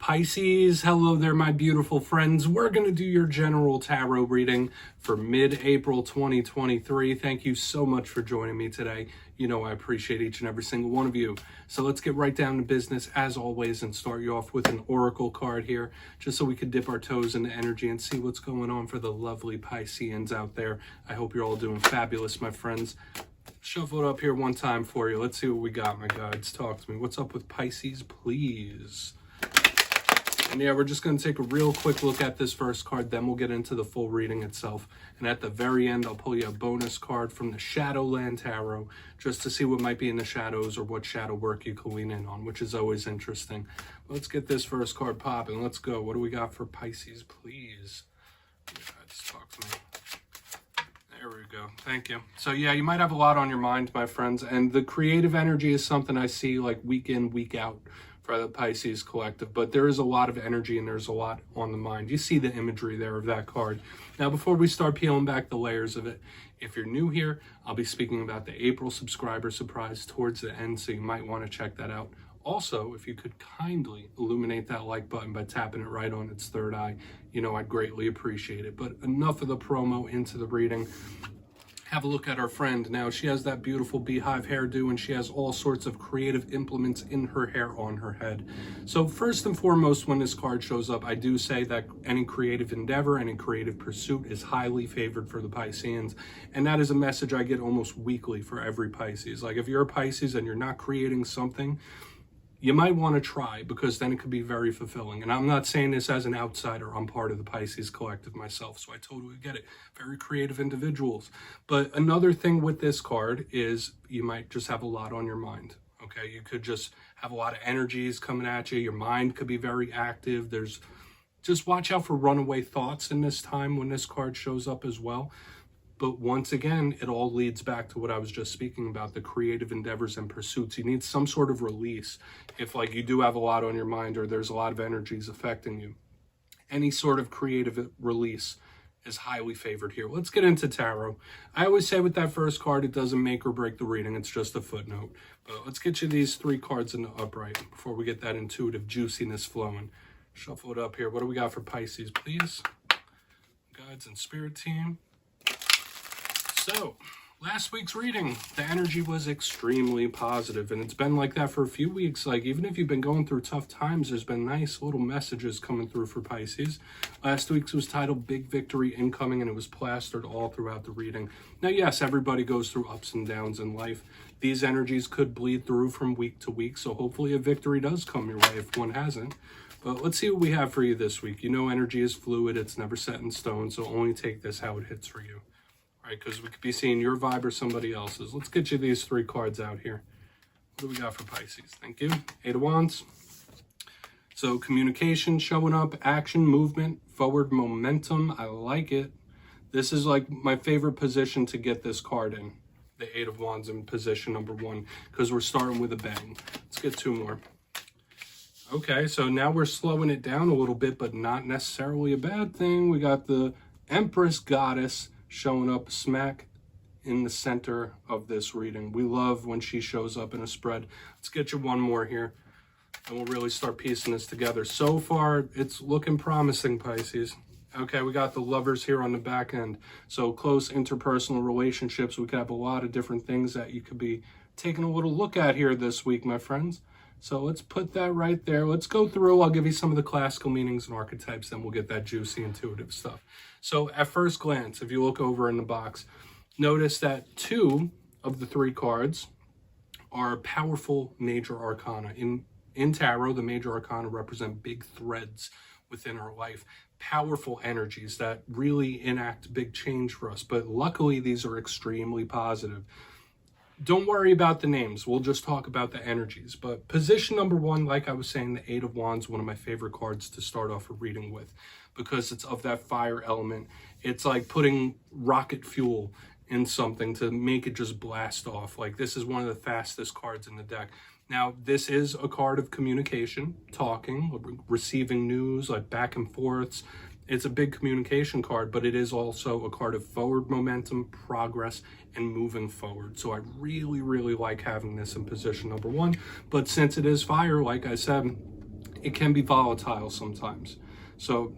Pisces, hello there, my beautiful friends. We're going to do your general tarot reading for mid-April 2023. Thank you so much for joining me today. You know I appreciate each and every single one of you. So let's get right down to business, as always, and start you off with an oracle card here, just so we can dip our toes into energy and see what's going on for the lovely Pisceans out there. I hope you're all doing fabulous, my friends. Shuffle it up here one time for you. Let's see what we got, my guides. Talk to me. What's up with Pisces, please? And yeah, we're just going to take a real quick look at this first card, then we'll get into the full reading itself. And at the very end, I'll pull you a bonus card from the Shadowland Tarot, just to see what might be in the shadows or what shadow work you can lean in on, which is always interesting. Let's get this first card popping. Let's go. What do we got for Pisces, please? Just talk to me. There we go. Thank you. So yeah, you might have a lot on your mind, my friends, and the creative energy is something I see like week in, week out for the Pisces collective, but there is a lot of energy and there's a lot on the mind. You see the imagery there of that card. Now, before we start peeling back the layers of it, if you're new here, I'll be speaking about the April subscriber surprise towards the end, so you might want to check that out. Also, if you could kindly illuminate that like button by tapping it right on its third eye, you know I'd greatly appreciate it. But enough of the promo, into the reading. Have a look at our friend. Now, she has that beautiful beehive hairdo and she has all sorts of creative implements in her hair on her head. So first and foremost, when this card shows up, I do say that any creative endeavor, any creative pursuit is highly favored for the Pisceans. And that is a message I get almost weekly for every Pisces. Like if you're a Pisces and you're not creating something, you might want to try, because then it could be very fulfilling. And I'm not saying this as an outsider. I'm part of the Pisces collective myself, so I totally get it. Very creative individuals. But another thing with this card is you might just have a lot on your mind. Okay, you could just have a lot of energies coming at you. Your mind could be very active. Just watch out for runaway thoughts in this time when this card shows up as well. But once again, it all leads back to what I was just speaking about, the creative endeavors and pursuits. You need some sort of release if like you do have a lot on your mind or there's a lot of energies affecting you. Any sort of creative release is highly favored here. Let's get into tarot. I always say with that first card, it doesn't make or break the reading. It's just a footnote. But let's get you these three cards in the upright before we get that intuitive juiciness flowing. Shuffle it up here. What do we got for Pisces, please? Guides and spirit team. So, last week's reading, the energy was extremely positive, and it's been like that for a few weeks. Like, even if you've been going through tough times, there's been nice little messages coming through for Pisces. Last week's was titled Big Victory Incoming, and it was plastered all throughout the reading. Now, yes, everybody goes through ups and downs in life. These energies could bleed through from week to week, so hopefully a victory does come your way if one hasn't. But let's see what we have for you this week. You know energy is fluid, it's never set in stone, so only take this how it hits for you. Right, because we could be seeing your vibe or somebody else's. Let's get you these three cards out here. What do we got for Pisces? Thank you. Eight of Wands. So communication showing up, action, movement, forward momentum. I like it. This is like my favorite position to get this card in. The Eight of Wands in position number one, because we're starting with a bang. Let's get two more. Okay, so now we're slowing it down a little bit, but not necessarily a bad thing. We got the Empress Goddess showing up smack in the center of this reading. We love when she shows up in a spread. Let's get you one more here, and we'll really start piecing this together. So far, it's looking promising, Pisces. Okay, we got the Lovers here on the back end. So close interpersonal relationships. We could have a lot of different things that you could be taking a little look at here this week, my friends. So let's put that right there. Let's go through. I'll give you some of the classical meanings and archetypes, then we'll get that juicy intuitive stuff. So at first glance, if you look over in the box, notice that two of the three cards are powerful major arcana. In tarot, the major arcana represent big threads within our life, powerful energies that really enact big change for us. But luckily, these are extremely positive. Don't worry about the names. We'll just talk about the energies. But position number one, like I was saying, the Eight of Wands, one of my favorite cards to start off a reading with, because it's of that fire element. It's like putting rocket fuel in something to make it just blast off. Like, this is one of the fastest cards in the deck. Now, this is a card of communication, talking, receiving news, like back and forths. It's a big communication card, but it is also a card of forward momentum, progress, and moving forward. So I really, really like having this in position number one. But since it is fire, like I said, it can be volatile sometimes. So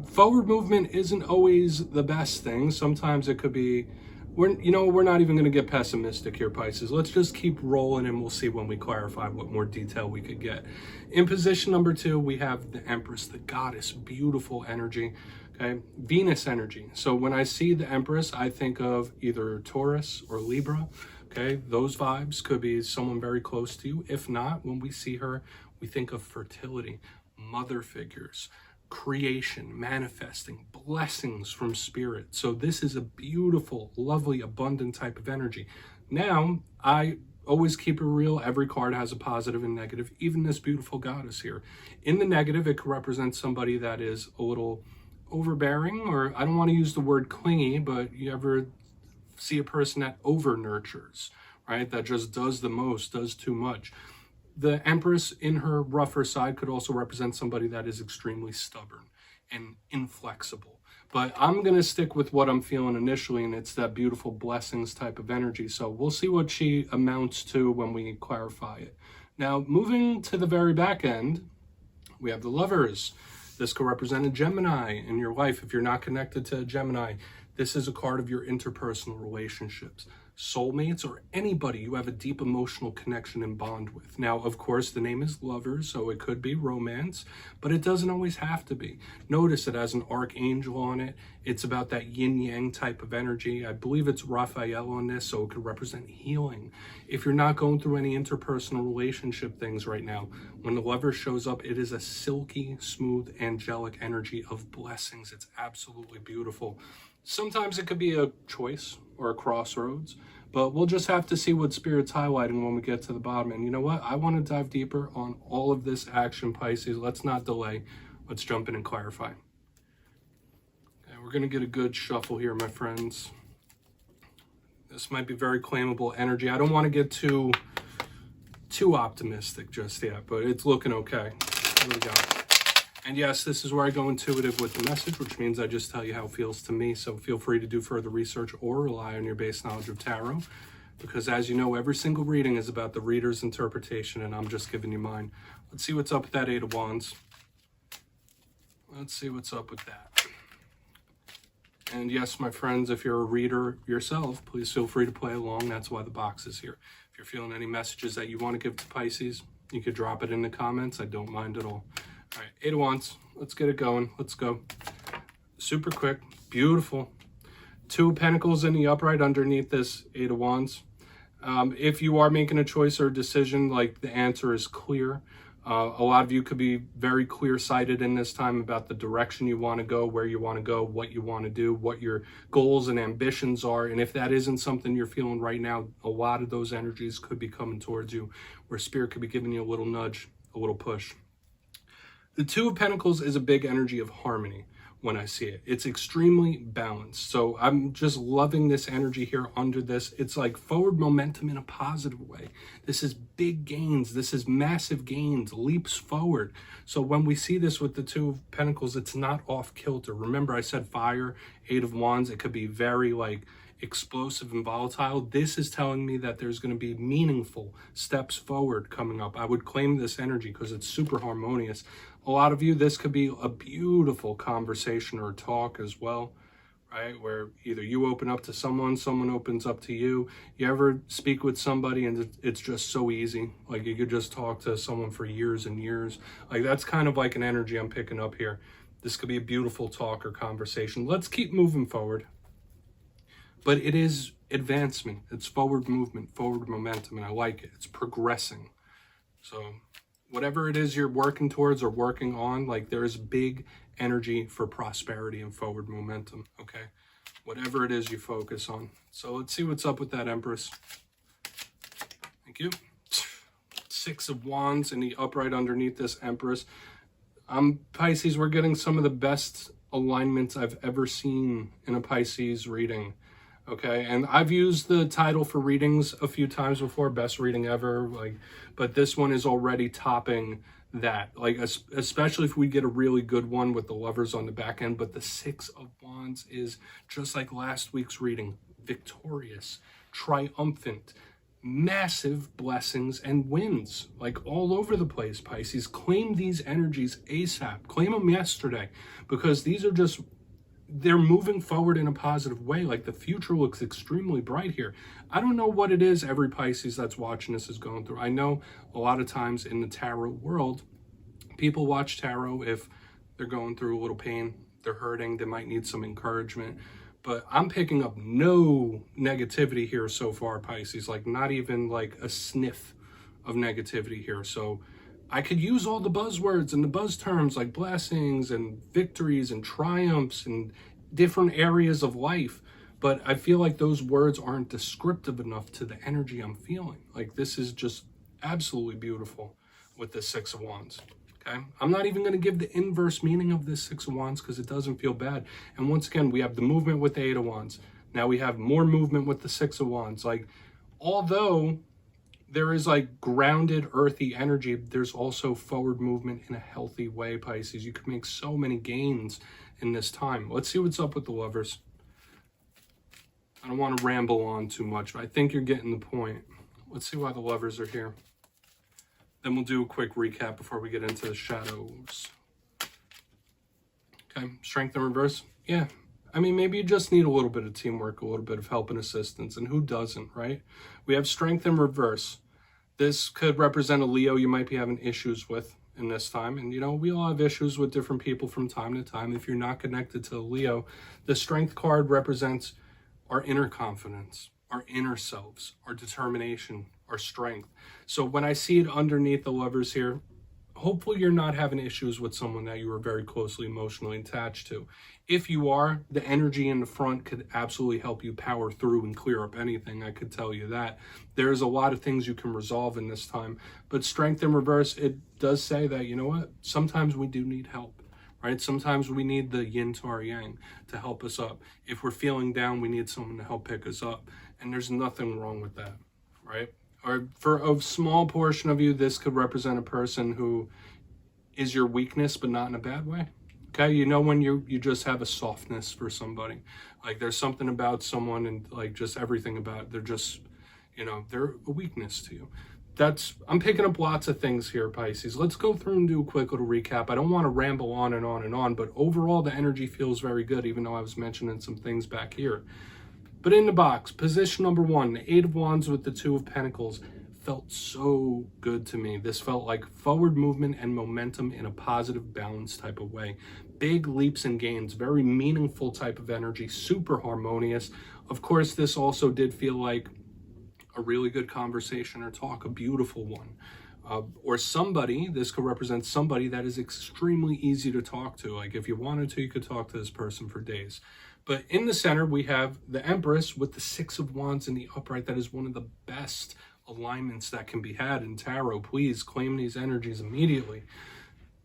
forward movement isn't always the best thing. Sometimes it could be, we're not even going to get pessimistic here, Pisces. Let's just keep rolling and we'll see when we clarify what more detail we could get. In position number 2, we have the Empress, the goddess, beautiful energy, okay? Venus energy. So when I see the Empress, I think of either Taurus or Libra, okay? Those vibes could be someone very close to you. If not, when we see her, we think of fertility, mother figures, creation, manifesting, blessings from spirit. So this is a beautiful, lovely, abundant type of energy. Now, I always keep it real. Every card has a positive and negative, even this beautiful goddess here. In the negative, it could represent somebody that is a little overbearing, or I don't want to use the word clingy, but you ever see a person that over nurtures, right? That just does the most, does too much. The Empress in her rougher side could also represent somebody that is extremely stubborn and inflexible. But I'm going to stick with what I'm feeling initially, and it's that beautiful blessings type of energy. So we'll see what she amounts to when we clarify it. Now, moving to the very back end, we have the Lovers. This could represent a Gemini in your life. If you're not connected to a Gemini, this is a card of your interpersonal relationships, soulmates, or anybody you have a deep emotional connection and bond with. Now, of course, the name is Lovers, so it could be romance, but it doesn't always have to be. Notice it has an archangel on it. It's about that yin-yang type of energy. I believe it's Raphael on this, so it could represent healing. If you're not going through any interpersonal relationship things right now, when the Lover shows up, it is a silky, smooth, angelic energy of blessings. It's absolutely beautiful. Sometimes it could be a choice or a crossroads, but we'll just have to see what Spirit's highlighting when we get to the bottom. And you know what? I want to dive deeper on all of this action, Pisces. Let's not delay. Let's jump in and clarify. Okay, we're going to get a good shuffle here, my friends. This might be very claimable energy. I don't want to get too optimistic just yet, but it's looking okay. Here we go. And yes, this is where I go intuitive with the message, which means I just tell you how it feels to me. So feel free to do further research or rely on your base knowledge of tarot. Because as you know, every single reading is about the reader's interpretation, and I'm just giving you mine. Let's see what's up with that Eight of Wands. Let's see what's up with that. And yes, my friends, if you're a reader yourself, please feel free to play along. That's why the box is here. If you're feeling any messages that you want to give to Pisces, you could drop it in the comments. I don't mind at all. All right, Eight of Wands. Let's get it going. Let's go. Super quick. Beautiful. Two of Pentacles in the upright underneath this Eight of Wands. If you are making a choice or a decision, like the answer is clear. A lot of you could be very clear-sighted in this time about the direction you want to go, where you want to go, what you want to do, what your goals and ambitions are. And if that isn't something you're feeling right now, a lot of those energies could be coming towards you, where Spirit could be giving you a little nudge, a little push. The Two of Pentacles is a big energy of harmony when I see it. It's extremely balanced. So I'm just loving this energy here under this. It's like forward momentum in a positive way. This is big gains. This is massive gains, leaps forward. So when we see this with the Two of Pentacles, it's not off kilter. Remember I said fire, Eight of Wands, it could be very like explosive and volatile. This is telling me that there's going to be meaningful steps forward coming up. I would claim this energy because it's super harmonious. A lot of you, this could be a beautiful conversation or talk as well, right? Where either you open up to someone, someone opens up to you. You ever speak with somebody and it's just so easy? Like you could just talk to someone for years and years. Like that's kind of like an energy I'm picking up here. This could be a beautiful talk or conversation. Let's keep moving forward. But it is advancement. It's forward movement, forward momentum, and I like it. It's progressing. So whatever it is you're working towards or working on, like there's big energy for prosperity and forward momentum, okay? Whatever it is you focus on. So let's see what's up with that Empress. Thank you. Six of Wands in the upright underneath this Empress. Pisces, we're getting some of the best alignments I've ever seen in a Pisces reading. Okay, and I've used the title for readings a few times before, best reading ever, like, but this one is already topping that, like, especially if we get a really good one with the Lovers on the back end. But the Six of Wands is just like last week's reading, victorious, triumphant, massive blessings and wins, like all over the place, Pisces. Claim these energies ASAP. Claim them yesterday, because these are just, they're moving forward in a positive way. Like the future looks extremely bright here. I don't know what it is every Pisces that's watching this is going through. I know a lot of times in the tarot world, people watch tarot if they're going through a little pain, they're hurting, they might need some encouragement. But I'm picking up no negativity here so far, Pisces, like not even like a sniff of negativity here. So I could use all the buzzwords and the buzz terms like blessings and victories and triumphs and different areas of life. But I feel like those words aren't descriptive enough to the energy I'm feeling. Like this is just absolutely beautiful with the Six of Wands. Okay, I'm not even going to give the inverse meaning of this Six of Wands because it doesn't feel bad. And once again, we have the movement with the Eight of Wands. Now we have more movement with the Six of Wands. Like, although there is like grounded, earthy energy, there's also forward movement in a healthy way, Pisces. You can make so many gains in this time. Let's see what's up with the Lovers. I don't want to ramble on too much, but I think you're getting the point. Let's see why the Lovers are here. Then we'll do a quick recap before we get into the shadows. Okay, Strength in reverse. Yeah, I mean, maybe you just need a little bit of teamwork, a little bit of help and assistance, and who doesn't, right? We have Strength in reverse. This could represent a Leo you might be having issues with in this time. And, you know, we all have issues with different people from time to time. If you're not connected to a Leo, the Strength card represents our inner confidence, our inner selves, our determination, our strength. So when I see it underneath the Lovers here, hopefully you're not having issues with someone that you are very closely emotionally attached to. If you are, the energy in the front could absolutely help you power through and clear up anything. I could tell you that. There's a lot of things you can resolve in this time. But Strength in reverse, it does say that, you know what, sometimes we do need help. Right? Sometimes we need the yin to our yang to help us up. If we're feeling down, we need someone to help pick us up. And there's nothing wrong with that, right? Or for a small portion of you, this could represent a person who is your weakness, but not in a bad way. Okay, you know when you just have a softness for somebody. Like there's something about someone and like just everything about it, they're just, you know, they're a weakness to you. I'm picking up lots of things here, Pisces. Let's go through and do a quick little recap. I don't want to ramble on and on and on, but overall the energy feels very good, even though I was mentioning some things back here. But in the box, position number 1, the Eight of Wands with the Two of Pentacles felt so good to me. This felt like forward movement and momentum in a positive, balanced type of way. Big leaps and gains, very meaningful type of energy, super harmonious. Of course, this also did feel like a really good conversation or talk, a beautiful one. Or somebody, this could represent somebody that is extremely easy to talk to. Like if you wanted to, you could talk to this person for days. But in the center, we have the Empress with the Six of Wands in the upright. That is one of the best alignments that can be had in tarot. Please claim these energies immediately.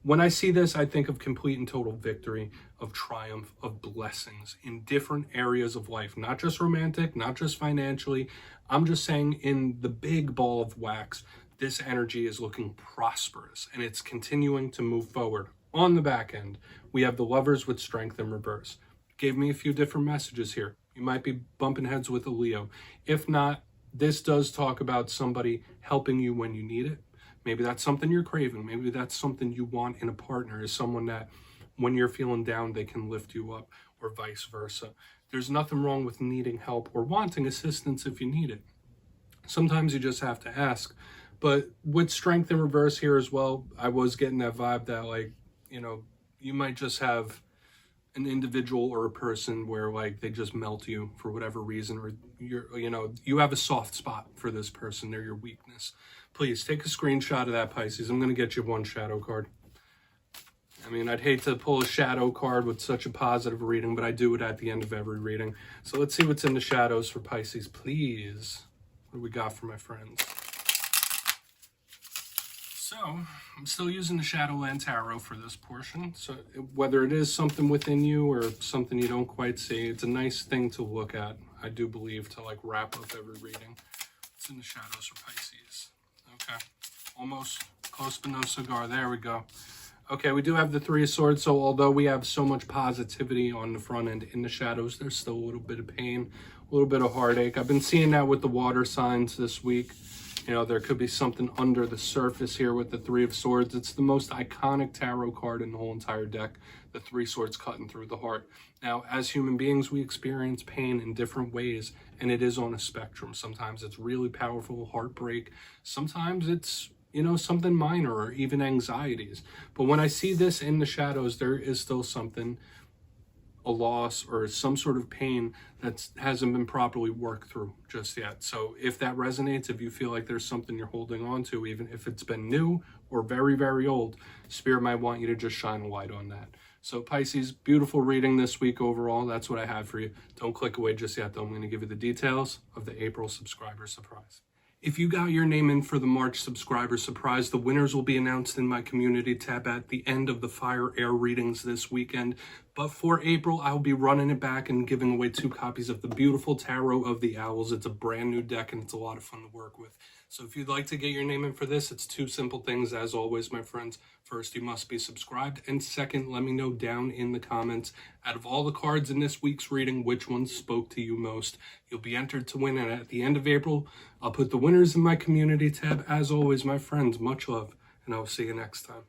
When I see this, I think of complete and total victory, of triumph, of blessings in different areas of life, not just romantic, not just financially. I'm just saying in the big ball of wax, this energy is looking prosperous and it's continuing to move forward. On the back end, we have the Lovers with Strength in reverse. Gave me a few different messages here. You might be bumping heads with a Leo. If not, this does talk about somebody helping you when you need it. Maybe that's something you're craving. Maybe that's something you want in a partner, is someone that when you're feeling down, they can lift you up, or vice versa. There's nothing wrong with needing help or wanting assistance if you need it. Sometimes you just have to ask. But with Strength in reverse here as well, I was getting that vibe that, like, you know, you might just have an individual or a person where like they just melt you for whatever reason, or you have a soft spot for this person. They're your weakness. Please take a screenshot of that, Pisces. I'm going to get you one shadow card. I mean, I'd hate to pull a shadow card with such a positive reading, but I do it at the end of every reading. So let's see what's in the shadows for Pisces, please. What do we got for my friends? So, I'm still using the Shadowland Tarot for this portion. So, whether it is something within you or something you don't quite see, it's a nice thing to look at, I do believe, to like wrap up every reading. What's in the shadows for Pisces? Okay, almost close but no cigar. There we go. Okay, we do have the Three of Swords, so although we have so much positivity on the front end, in the shadows, there's still a little bit of pain, a little bit of heartache. I've been seeing that with the water signs this week. You know, there could be something under the surface here with the Three of Swords. It's the most iconic tarot card in the whole entire deck, the Three Swords cutting through the heart. Now, as human beings, we experience pain in different ways, and it is on a spectrum. Sometimes it's really powerful heartbreak. Sometimes it's, you know, something minor or even anxieties. But when I see this in the shadows, there is still something, a loss or some sort of pain that hasn't been properly worked through just yet. So if that resonates, if you feel like there's something you're holding on to, even if it's been new or very, very old, Spirit might want you to just shine a light on that. So Pisces, beautiful reading this week overall. That's what I have for you. Don't click away just yet, though. I'm going to give you the details of the April subscriber surprise. If you got your name in for the March subscriber surprise, the winners will be announced in my community tab at the end of the Fire Air readings this weekend. But for April, I'll be running it back and giving away 2 copies of the beautiful Tarot of the Owls. It's a brand new deck and it's a lot of fun to work with. So if you'd like to get your name in for this, it's 2 simple things as always, my friends. First, you must be subscribed. And second, let me know down in the comments, out of all the cards in this week's reading, which ones spoke to you most. You'll be entered to win. And at the end of April, I'll put the winners in my community tab. As always, my friends, much love. And I'll see you next time.